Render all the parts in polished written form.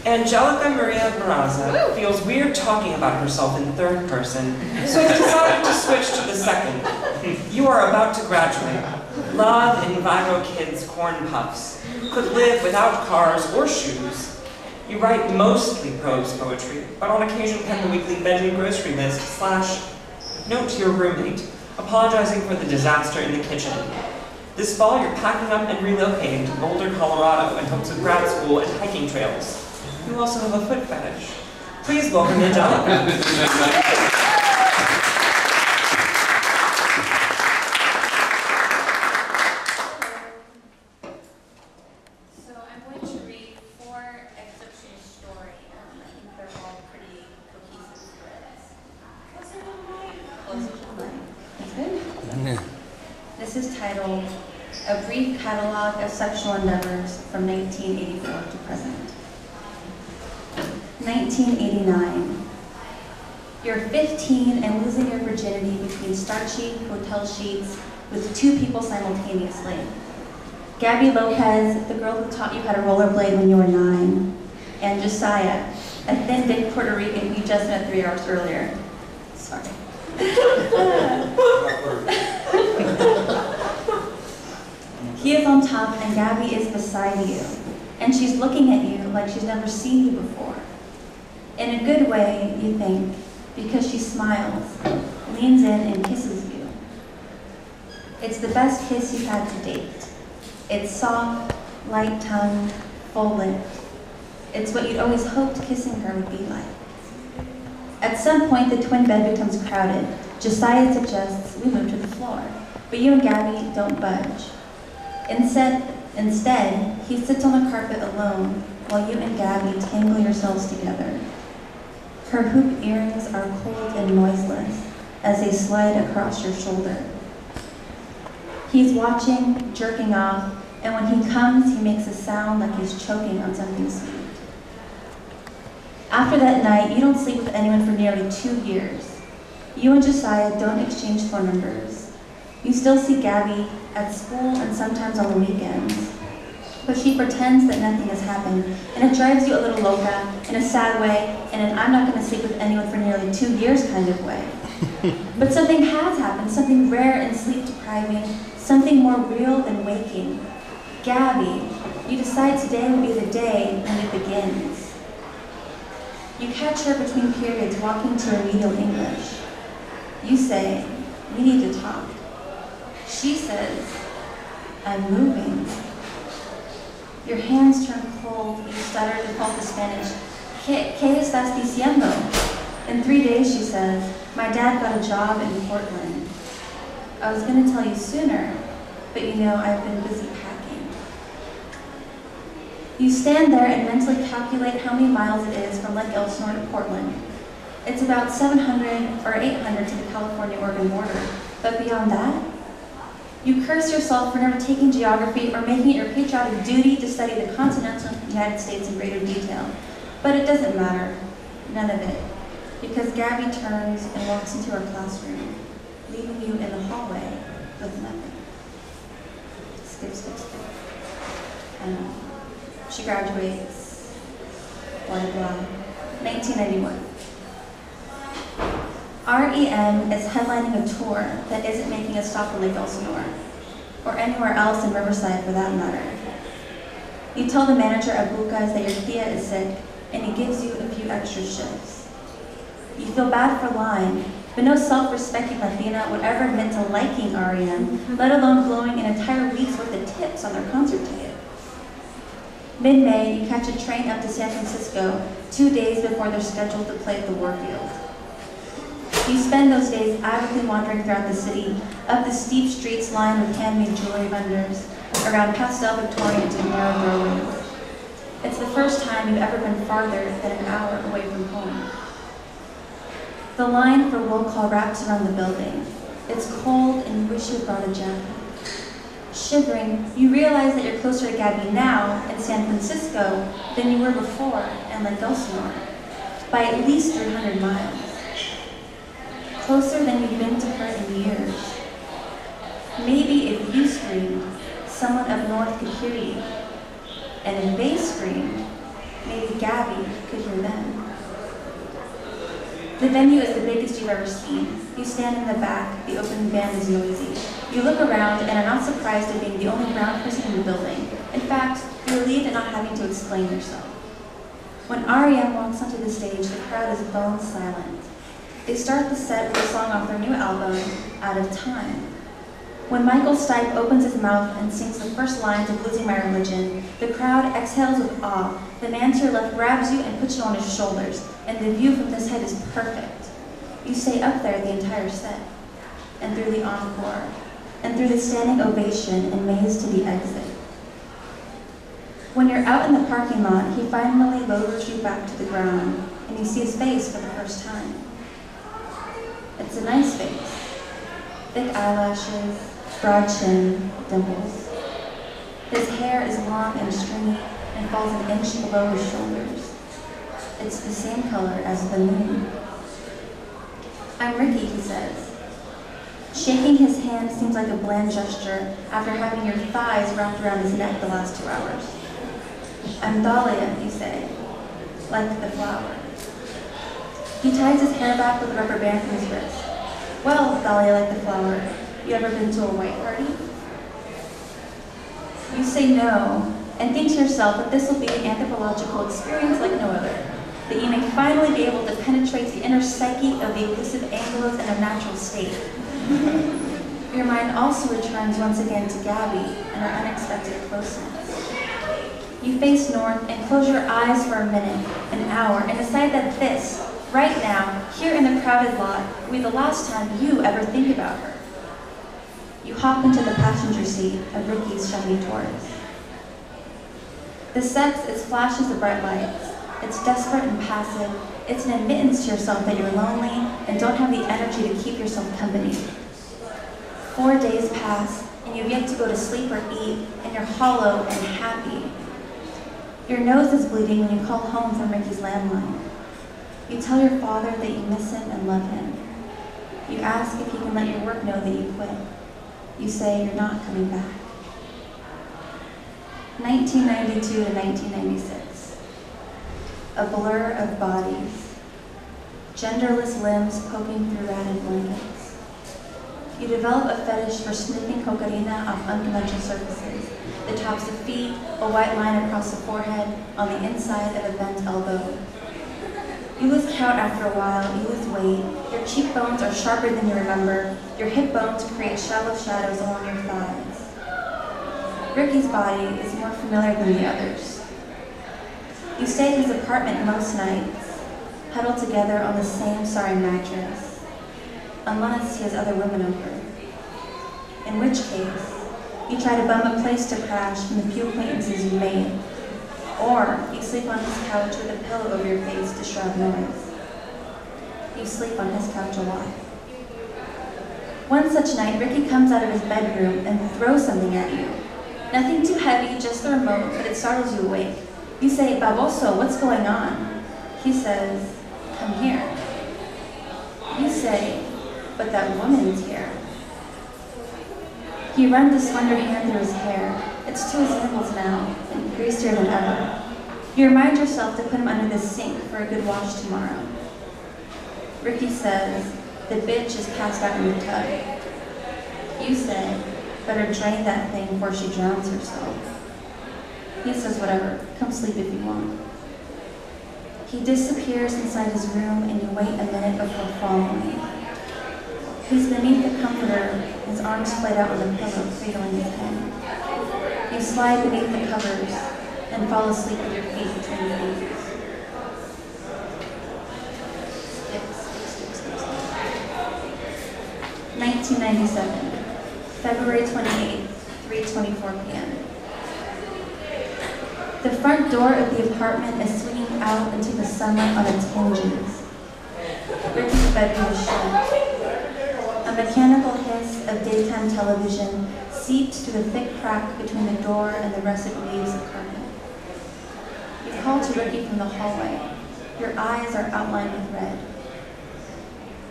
Angelica Maria Barraza feels weird talking about herself in third person, so has decided to switch to the second. You are about to graduate. Love envirokids corn puffs. Could live without cars or shoes. You write mostly prose poetry, but on occasion pen the weekly veggie grocery list / note to your roommate, apologizing for the disaster in the kitchen. This fall you're packing up and relocating to Boulder, Colorado in hopes of grad school and hiking trails. You also have a foot fetish. Please welcome Angelica. So I'm going to read 4 excerpts from a story. I think they're all pretty cohesive threads. Closer to the mic. That's good. This is titled A Brief Catalog of Sexual Endeavors from 1984 to present. 1989. You're 15 and losing your virginity between starchy hotel sheets with 2 people simultaneously. Gabby Lopez, the girl who taught you how to rollerblade when you were 9, and Josiah, a thin dick Puerto Rican you just met 3 hours earlier. Sorry. He is on top and Gabby is beside you, and she's looking at you like she's never seen you before. In a good way, you think, because she smiles, leans in and kisses you. It's the best kiss you've had to date. It's soft, light tongued, full lipped. It's what you'd always hoped kissing her would be like. At some point, the twin bed becomes crowded. Josiah suggests we move to the floor, but you and Gabby don't budge. Instead, he sits on the carpet alone while you and Gabby tangle yourselves together. Her hoop earrings are cold and noiseless as they slide across your shoulder. He's watching, jerking off, and when he comes, he makes a sound like he's choking on something sweet. After that night, you don't sleep with anyone for nearly 2 years. You and Josiah don't exchange phone numbers. You still see Gabby at school and sometimes on the weekends. But she pretends that nothing has happened, and it drives you a little loca, in a sad way, and an I'm not going to sleep with anyone for nearly 2 years kind of way. But something has happened, something rare and sleep-depriving, something more real than waking. Gabby, you decide today will be the day when it begins. You catch her between periods walking to remedial English. You say, we need to talk. She says, I'm moving. Your hands turn cold, you stutter to call the Spanish, ¿Qué estás diciendo? In 3 days, she says, my dad got a job in Portland. I was going to tell you sooner, but you know I've been busy packing. You stand there and mentally calculate how many miles it is from Lake Elsinore to Portland. It's about 700 or 800 to the California-Oregon border, but beyond that, you curse yourself for never taking geography or making it your patriotic duty to study the continental United States in greater detail. But it doesn't matter, none of it, because Gabby turns and walks into her classroom, leaving you in the hallway with nothing. Skip, skip, skip. And she graduates, blah, blah, 1991. REM is headlining a tour that isn't making a stop in Lake Elsinore, or anywhere else in Riverside for that matter. You tell the manager at Bucas that your tia is sick, and he gives you a few extra shifts. You feel bad for lying, but no self-respecting Latina would ever admit to liking REM, let alone blowing an entire week's worth of tips on their concert ticket. Mid-May, you catch a train up to San Francisco 2 days before they're scheduled to play at the Warfield. You spend those days avidly wandering throughout the city, up the steep streets lined with handmade jewelry vendors, around pastel Victorians and narrow doorways. It's the first time you've ever been farther than an hour away from home. The line for roll call wraps around the building. It's cold and you wish you had brought a jacket. Shivering, you realize that you're closer to Gabby now in San Francisco than you were before in Lake Elsinore, by at least 300 miles. Closer than you've been to her in years. Maybe if you screamed, someone up north could hear you. And if they screamed, Maybe Gabby could hear them. The venue is the biggest you've ever seen. You stand in the back, the open band is noisy. You look around and are not surprised at being the only brown person in the building. In fact, you're relieved at not having to explain yourself. When R.E.M. walks onto the stage, the crowd is bone silent. They start the set with a song off their new album, Out of Time. When Michael Stipe opens his mouth and sings the first lines of Losing My Religion, the crowd exhales with awe. The man to your left grabs you and puts you on his shoulders, and the view from this height is perfect. You stay up there the entire set, and through the encore, and through the standing ovation and maze to the exit. When you're out in the parking lot, he finally lowers you back to the ground, and you see his face for the first time. It's a nice face. Thick eyelashes, broad chin, dimples. His hair is long and stringy and falls an inch below his shoulders. It's the same color as the moon. I'm Ricky, he says. Shaking his hand seems like a bland gesture after having your thighs wrapped around his neck the last 2 hours. I'm Dahlia, you say, like the flower. He ties his hair back with a rubber band from his wrist. Well, Dahlia, like the flower, you ever been to a white party? You say no, and think to yourself that this will be an anthropological experience like no other, that you may finally be able to penetrate the inner psyche of the elusive Anglos in a natural state. Your mind also returns once again to Gabby and her unexpected closeness. You face north and close your eyes for a minute, an hour, and decide that this, right now, here in the crowded lot, will be the last time you ever think about her. You hop into the passenger seat of Ricky's shiny Taurus. The sex is flashes of bright lights. It's desperate and passive. It's an admittance to yourself that you're lonely and don't have the energy to keep yourself company. 4 days pass, and you've yet to go to sleep or eat, and you're hollow and happy. Your nose is bleeding when you call home from Ricky's landline. You tell your father that you miss him and love him. You ask if he can let your work know that you quit. You say you're not coming back. 1992 to 1996. A blur of bodies. Genderless limbs poking through ratted blankets. You develop a fetish for sniffing cocaina off unconventional surfaces, the tops of feet, a white line across the forehead, on the inside of a bent elbow. You lose count after a while, you lose weight, your cheekbones are sharper than you remember, your hip bones create shallow shadows along your thighs. Ricky's body is more familiar than the others. You stay at his apartment most nights, huddled together on the same sorry mattress, unless he has other women over. In which case, you try to bum a place to crash from the few acquaintances you made, or you sleep on his couch with a pillow over your face to shroud noise. You sleep on his couch a lot. One such night, Ricky comes out of his bedroom and throws something at you. Nothing too heavy, just the remote, but it startles you awake. You say, "Baboso, what's going on?" He says, "Come here." You say, "But that woman's here." He runs a slender hand through his hair. It's to his nipples now, and greasier than ever. You remind yourself to put him under the sink for a good wash tomorrow. Ricky says, "The bitch is passed out in the tub." You say, "Better drain that thing before she drowns herself." He says, "Whatever, come sleep if you want." He disappears inside his room and you wait a minute before following. He's beneath the comforter, his arms splayed out on the pillow, cradling his head. You slide beneath the covers and fall asleep with your feet between your knees. 1997, February 28th, 3:24 p.m. The front door of the apartment is swinging out into the summer on its hinges. Ricky's bedroom is shut. A mechanical hiss of daytime television seeps through the thick crack between the door and the russet leaves of carpet. You call to Ricky from the hallway. Your eyes are outlined with red.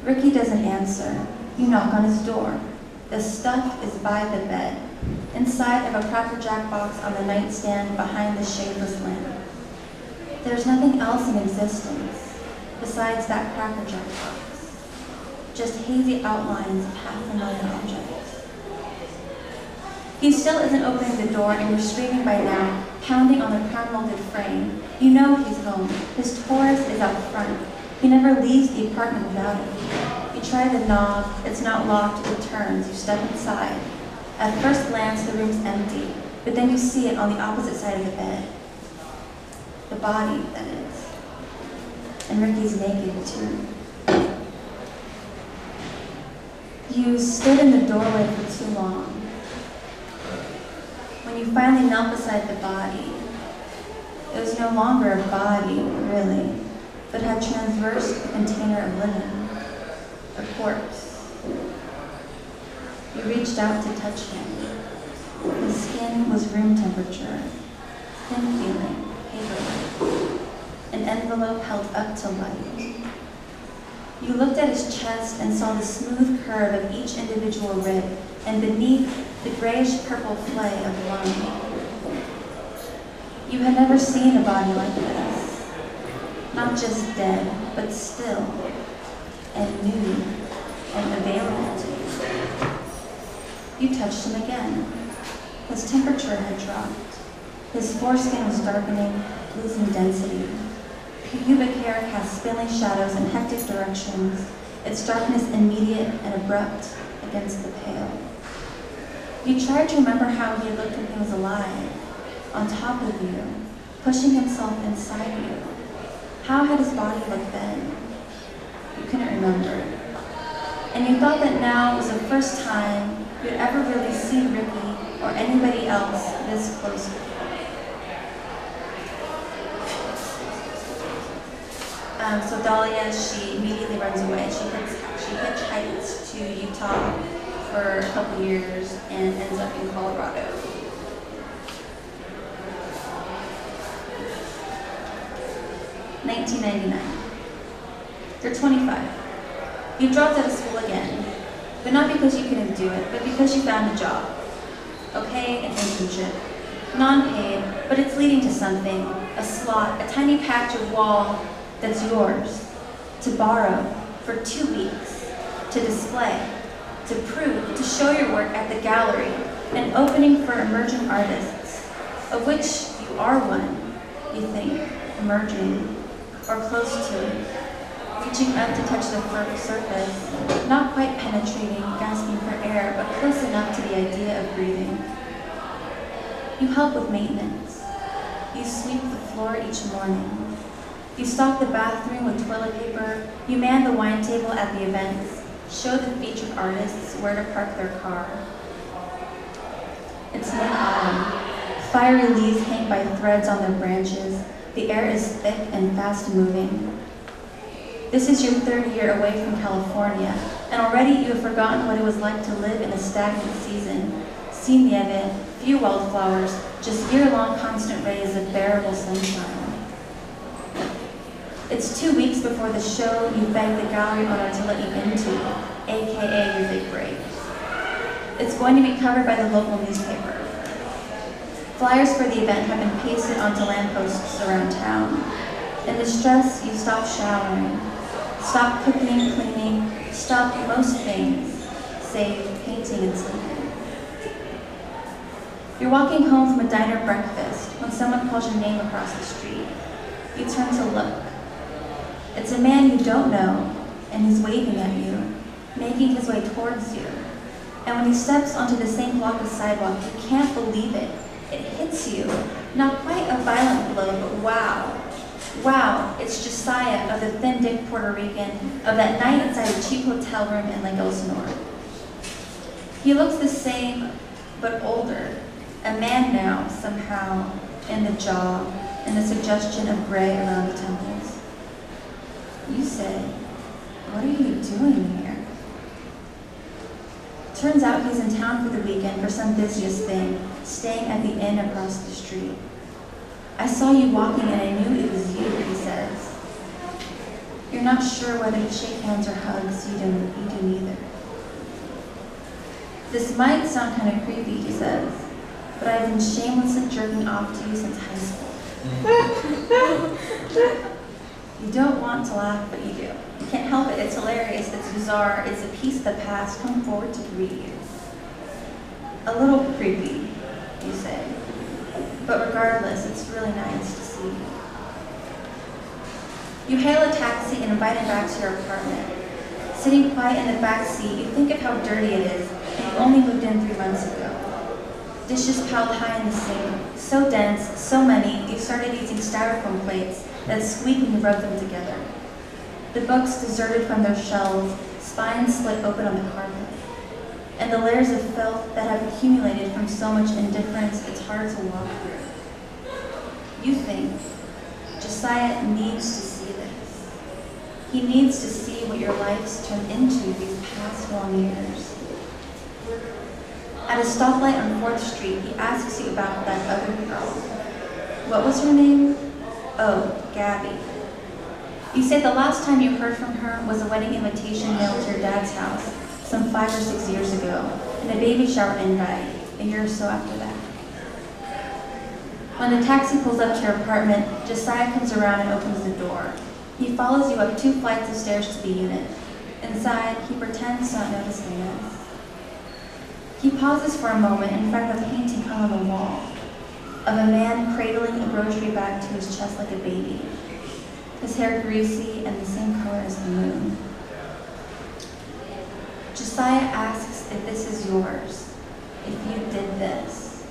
Ricky doesn't answer. You knock on his door. The stuff is by the bed, inside of a Cracker Jack box on the nightstand behind the shadeless lamp. There's nothing else in existence besides that Cracker Jack box. Just hazy outlines of half-familiar objects. He still isn't opening the door, and you're screaming by now, pounding on the crown-molded frame. You know he's home. His Taurus is out front. He never leaves the apartment without it. You try the knob. It's not locked. It turns. You step inside. At first glance, the room's empty, but then you see it on the opposite side of the bed. The body, that is. And Ricky's naked, too. You stood in the doorway for too long. When you finally knelt beside the body, it was no longer a body, really, but had traversed a container of linen, a corpse. You reached out to touch him. His skin was room temperature, thin feeling, paper-like, an envelope held up to light. You looked at his chest and saw the smooth curve of each individual rib, and beneath, the grayish-purple flay of lung. You had never seen a body like this. Not just dead, but still, and new, and available to you. You touched him again. His temperature had dropped. His foreskin was darkening, losing density. Pubic hair cast spilling shadows in hectic directions, its darkness immediate and abrupt against the pale. You tried to remember how he had looked when he was alive, on top of you, pushing himself inside you. How had his body looked then? You couldn't remember. And you thought that now was the first time you'd ever really see Ricky or anybody else this close. So Dahlia, she immediately runs away. She hitchhikes to Utah for a couple years and ends up in Colorado. $1999. You're 25. You dropped out of school again, but not because you couldn't do it, but because you found a job. Okay, an internship. Non-paid, but it's leading to something. A slot, a tiny patch of wall that's yours, to borrow for 2 weeks, to display, to prove, to show your work at the gallery, an opening for emerging artists, of which you are one, you think, emerging, or close to it, reaching up to touch the surface, not quite penetrating, gasping for air, but close enough to the idea of breathing. You help with maintenance. You sweep the floor each morning. You stock the bathroom with toilet paper. You man the wine table at the events. Show the featured artists where to park their car. It's mid-autumn. Fiery leaves hang by threads on their branches. The air is thick and fast-moving. This is your 3rd year away from California, and already you have forgotten what it was like to live in a stagnant season. Sin nieve, few wildflowers, just year-long constant rays of bearable sunshine. It's 2 weeks before the show you begged the gallery owner to let you into, aka your big break. It's going to be covered by the local newspaper. Flyers for the event have been pasted onto lampposts around town. In distress, you stop showering, stop cooking, cleaning, stop most things, save painting and sleeping. You're walking home from a diner breakfast when someone calls your name across the street. You turn to look. It's a man you don't know, and he's waving at you, making his way towards you. And when he steps onto the same block of sidewalk, you can't believe it. It hits you. Not quite a violent blow, but wow. Wow, it's Josiah of the thin dick Puerto Rican of that night inside a cheap hotel room in Lake Elsinore. He looks the same, but older. A man now, somehow, in the jaw, and the suggestion of gray around the temples. You say, "What are you doing here?" Turns out he's in town for the weekend for some business thing, staying at the inn across the street. "I saw you walking and I knew it was you," he says. You're not sure whether to shake hands or hugs. You do neither. "This might sound kind of creepy," he says, "but I've been shamelessly jerking off to you since high school." You don't want to laugh, but you do. You can't help it. It's hilarious. It's bizarre. It's a piece of the past. Come forward to greet you. A little creepy, you say. But regardless, it's really nice to see you. You hail a taxi and invite him back to your apartment. Sitting quiet in the back seat, you think of how dirty it is, and you only moved in 3 months ago. Dishes piled high in the sink, so dense, so many, you started using styrofoam plates that squeak when you rub them together. The books deserted from their shelves, spines split open on the carpet. And the layers of filth that have accumulated from so much indifference, it's hard to walk through. You think, Josiah needs to see this. He needs to see what your life's turned into these past long years. At a stoplight on 4th Street, he asks you about that other girl. What was her name? Oh, Gabby. You say the last time you heard from her was a wedding invitation mailed to your dad's house some 5 or 6 years ago, and a baby shower invite a year or so after that. When the taxi pulls up to your apartment, Josiah comes around and opens the door. He follows you up 2 flights of stairs to the unit. Inside, he pretends to not notice the mess. He pauses for a moment in front of a painting hung on the wall of a man cradling a grocery bag to his chest like a baby, his hair greasy and the same color as the moon. Josiah asks if this is yours, if you did this.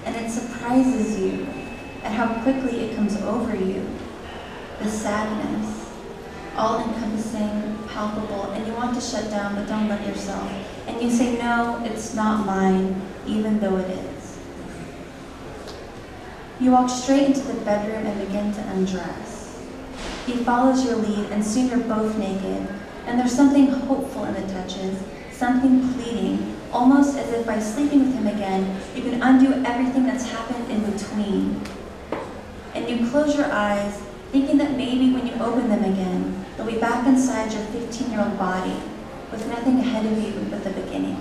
And it surprises you at how quickly it comes over you, the sadness, all-encompassing, palpable, and you want to shut down, but don't let yourself. And you say, no, it's not mine, even though it is. You walk straight into the bedroom and begin to undress. He follows your lead, and soon you're both naked, and there's something hopeful in the touches, something pleading, almost as if by sleeping with him again, you can undo everything that's happened in between. And you close your eyes, thinking that maybe when you open them again, you'll be back inside your 15-year-old body, with nothing ahead of you but the beginning.